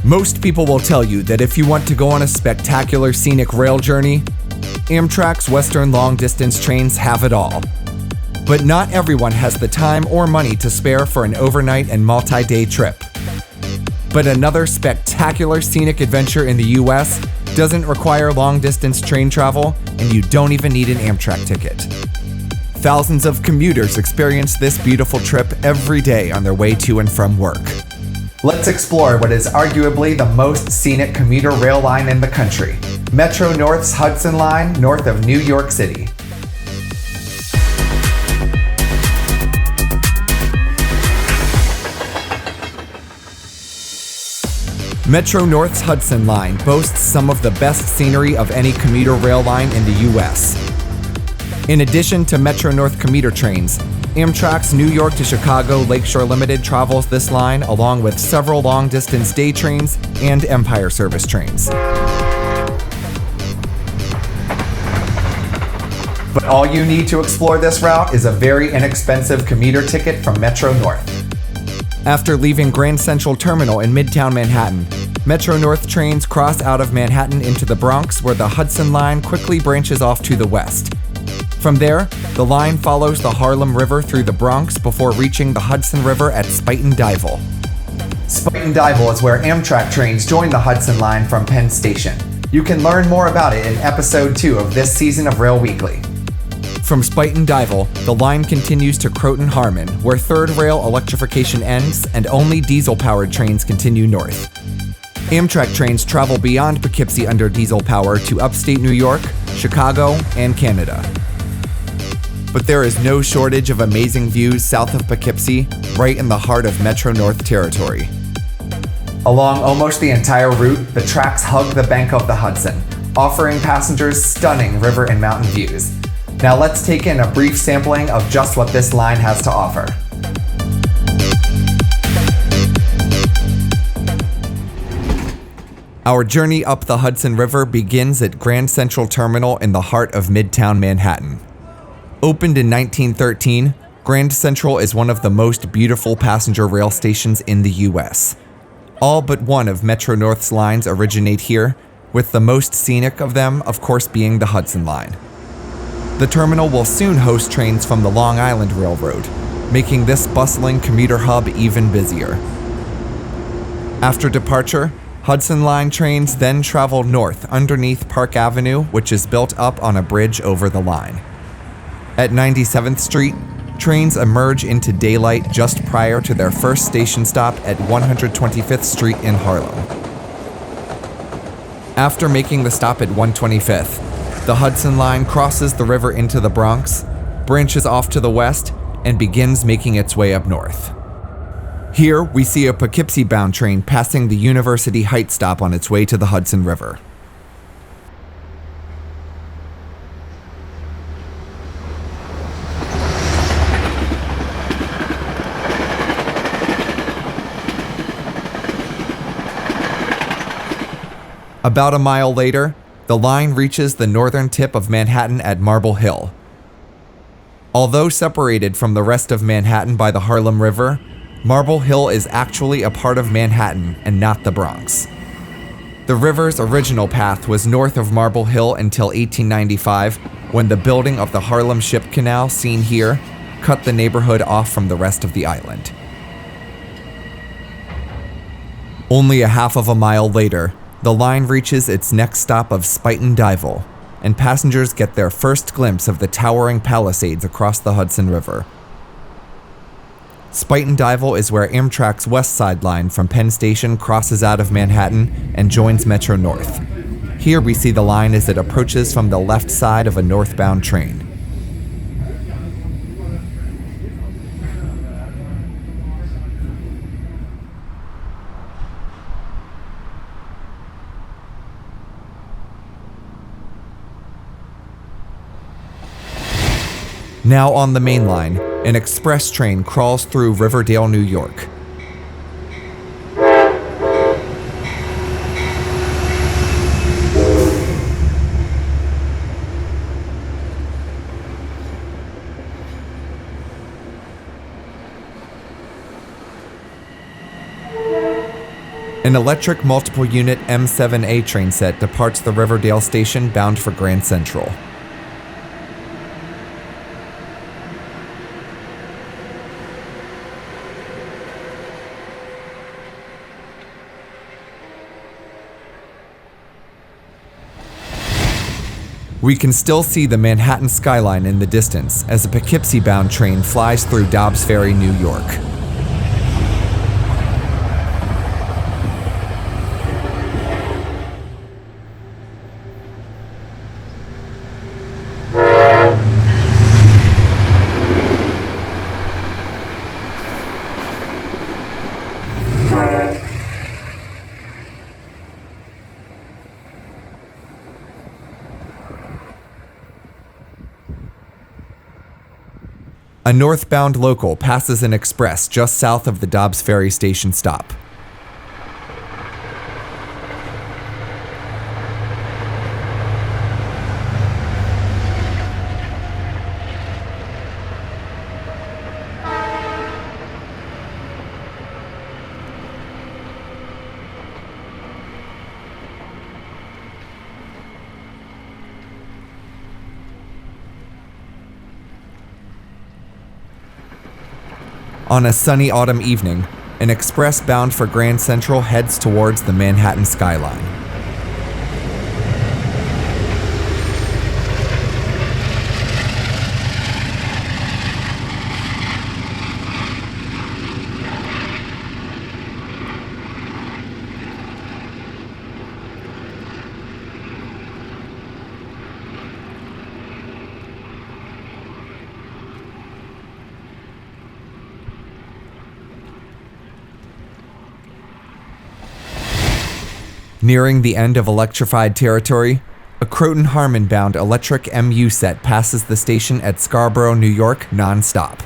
Most people will tell you that if you want to go on a spectacular scenic rail journey, Amtrak's Western long-distance trains have it all. But not everyone has the time or money to spare for an overnight and multi-day trip. But another spectacular scenic adventure in the US doesn't require long-distance train travel, and you don't even need an Amtrak ticket. Thousands of commuters experience this beautiful trip every day on their way to and from work. Let's explore what is arguably the most scenic commuter rail line in the country, Metro North's Hudson Line north of New York City. Metro North's Hudson Line boasts some of the best scenery of any commuter rail line in the US. In addition to Metro North commuter trains, Amtrak's New York to Chicago Lakeshore Limited travels this line along with several long-distance day trains and Empire service trains. But all you need to explore this route is a very inexpensive commuter ticket from Metro North. After leaving Grand Central Terminal in Midtown Manhattan, Metro North trains cross out of Manhattan into the Bronx, where the Hudson Line quickly branches off to the west. From there, the line follows the Harlem River through the Bronx before reaching the Hudson River at Spuyten, Duyvil. Spuyten, Duyvil is where Amtrak trains join the Hudson Line from Penn Station. You can learn more about it in episode 2 of this season of Rail Weekly. From Spuyten, Duyvil, the line continues to Croton Harmon, where third rail electrification ends and only diesel-powered trains continue north. Amtrak trains travel beyond Poughkeepsie under diesel power to upstate New York, Chicago, and Canada. But there is no shortage of amazing views south of Poughkeepsie, right in the heart of Metro North territory. Along almost the entire route, the tracks hug the bank of the Hudson, offering passengers stunning river and mountain views. Now let's take in a brief sampling of just what this line has to offer. Our journey up the Hudson River begins at Grand Central Terminal in the heart of Midtown Manhattan. Opened in 1913, Grand Central is one of the most beautiful passenger rail stations in the US. All but one of Metro North's lines originate here, with the most scenic of them, of course, being the Hudson Line. The terminal will soon host trains from the Long Island Railroad, making this bustling commuter hub even busier. After departure, Hudson Line trains then travel north underneath Park Avenue, which is built up on a bridge over the line. At 97th Street, trains emerge into daylight just prior to their first station stop at 125th Street in Harlem. After making the stop at 125th, the Hudson Line crosses the river into the Bronx, branches off to the west, and begins making its way up north. Here, we see a Poughkeepsie-bound train passing the University Heights stop on its way to the Hudson River. About a mile later, the line reaches the northern tip of Manhattan at Marble Hill. Although separated from the rest of Manhattan by the Harlem River, Marble Hill is actually a part of Manhattan and not the Bronx. The river's original path was north of Marble Hill until 1895, when the building of the Harlem Ship Canal, seen here, cut the neighborhood off from the rest of the island. Only a half of a mile later, the line reaches its next stop of Spuyten, Duyvil, and passengers get their first glimpse of the towering Palisades across the Hudson River. Spuyten, Duyvil is where Amtrak's West Side line from Penn Station crosses out of Manhattan and joins Metro North. Here we see the line as it approaches from the left side of a northbound train. Now on the main line, an express train crawls through Riverdale, New York. An electric multiple unit M7A train set departs the Riverdale station bound for Grand Central. We can still see the Manhattan skyline in the distance as a Poughkeepsie-bound train flies through Dobbs Ferry, New York. A northbound local passes an express just south of the Dobbs Ferry station stop. On a sunny autumn evening, an express bound for Grand Central heads towards the Manhattan skyline. Nearing the end of electrified territory, a Croton-Harmon-bound electric MU set passes the station at Scarborough, New York, non-stop.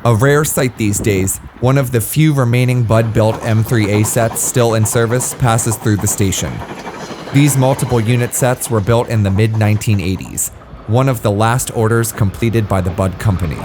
A rare sight these days, one of the few remaining Bud-built M3A sets still in service passes through the station. These multiple unit sets were built in the mid-1980s, one of the last orders completed by the Bud Company.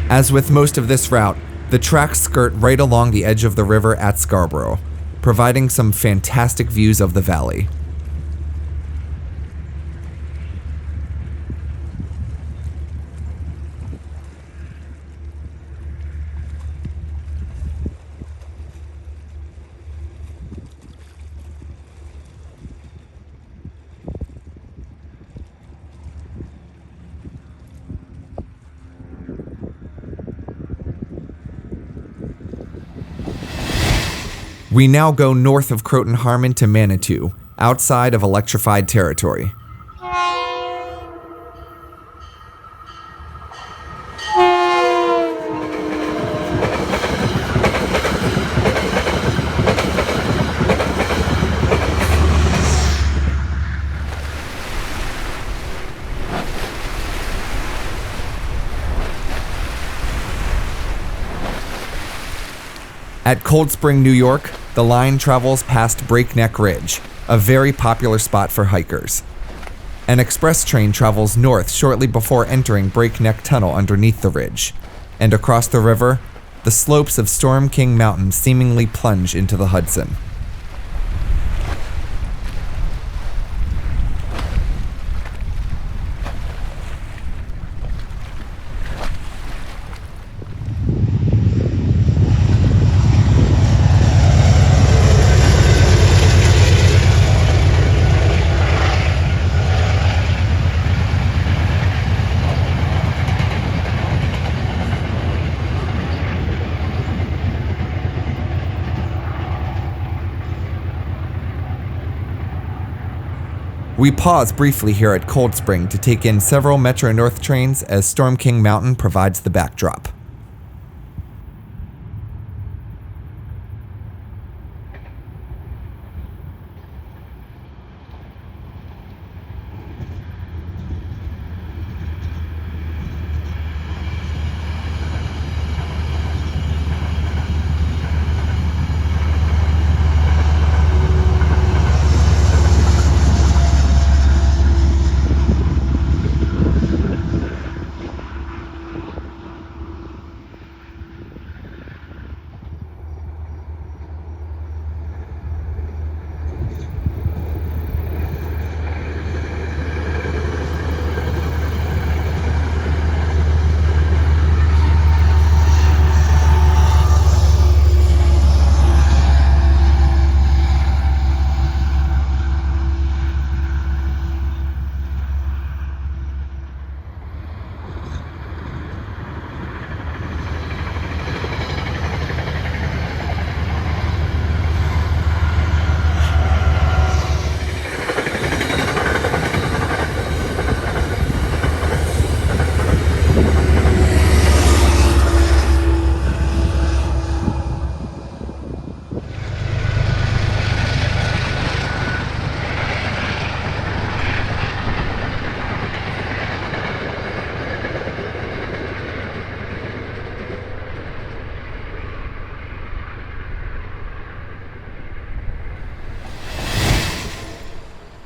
As with most of this route, the tracks skirt right along the edge of the river at Scarborough, providing some fantastic views of the valley. We now go north of Croton-Harmon to Manitou, outside of electrified territory. At Cold Spring, New York, the line travels past Breakneck Ridge, a very popular spot for hikers. An express train travels north shortly before entering Breakneck Tunnel underneath the ridge, and across the river, the slopes of Storm King Mountain seemingly plunge into the Hudson. We pause briefly here at Cold Spring to take in several Metro North trains as Storm King Mountain provides the backdrop.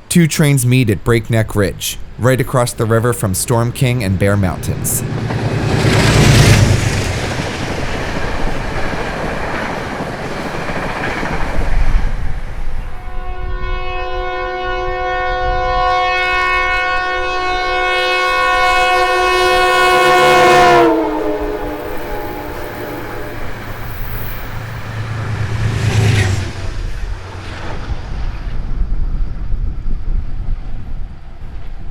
Two trains meet at Breakneck Ridge, right across the river from Storm King and Bear Mountains.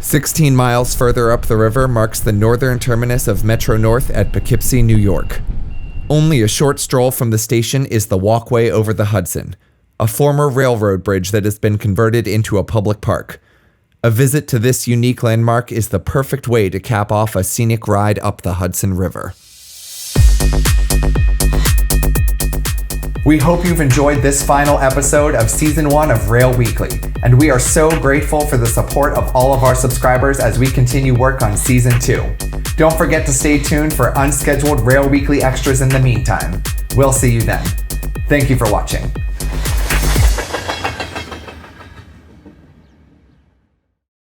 "16 miles further up the river marks the northern terminus of Metro North at Poughkeepsie, New York. Only a short stroll from the station is the Walkway over the Hudson, a former railroad bridge that has been converted into a public park. A visit to this unique landmark is the perfect way to cap off a scenic ride up the Hudson River." We hope you've enjoyed this final episode of Season 1 of Rail Weekly, and we are so grateful for the support of all of our subscribers as we continue work on Season 2. Don't forget to stay tuned for unscheduled Rail Weekly extras in the meantime. We'll see you then. Thank you for watching.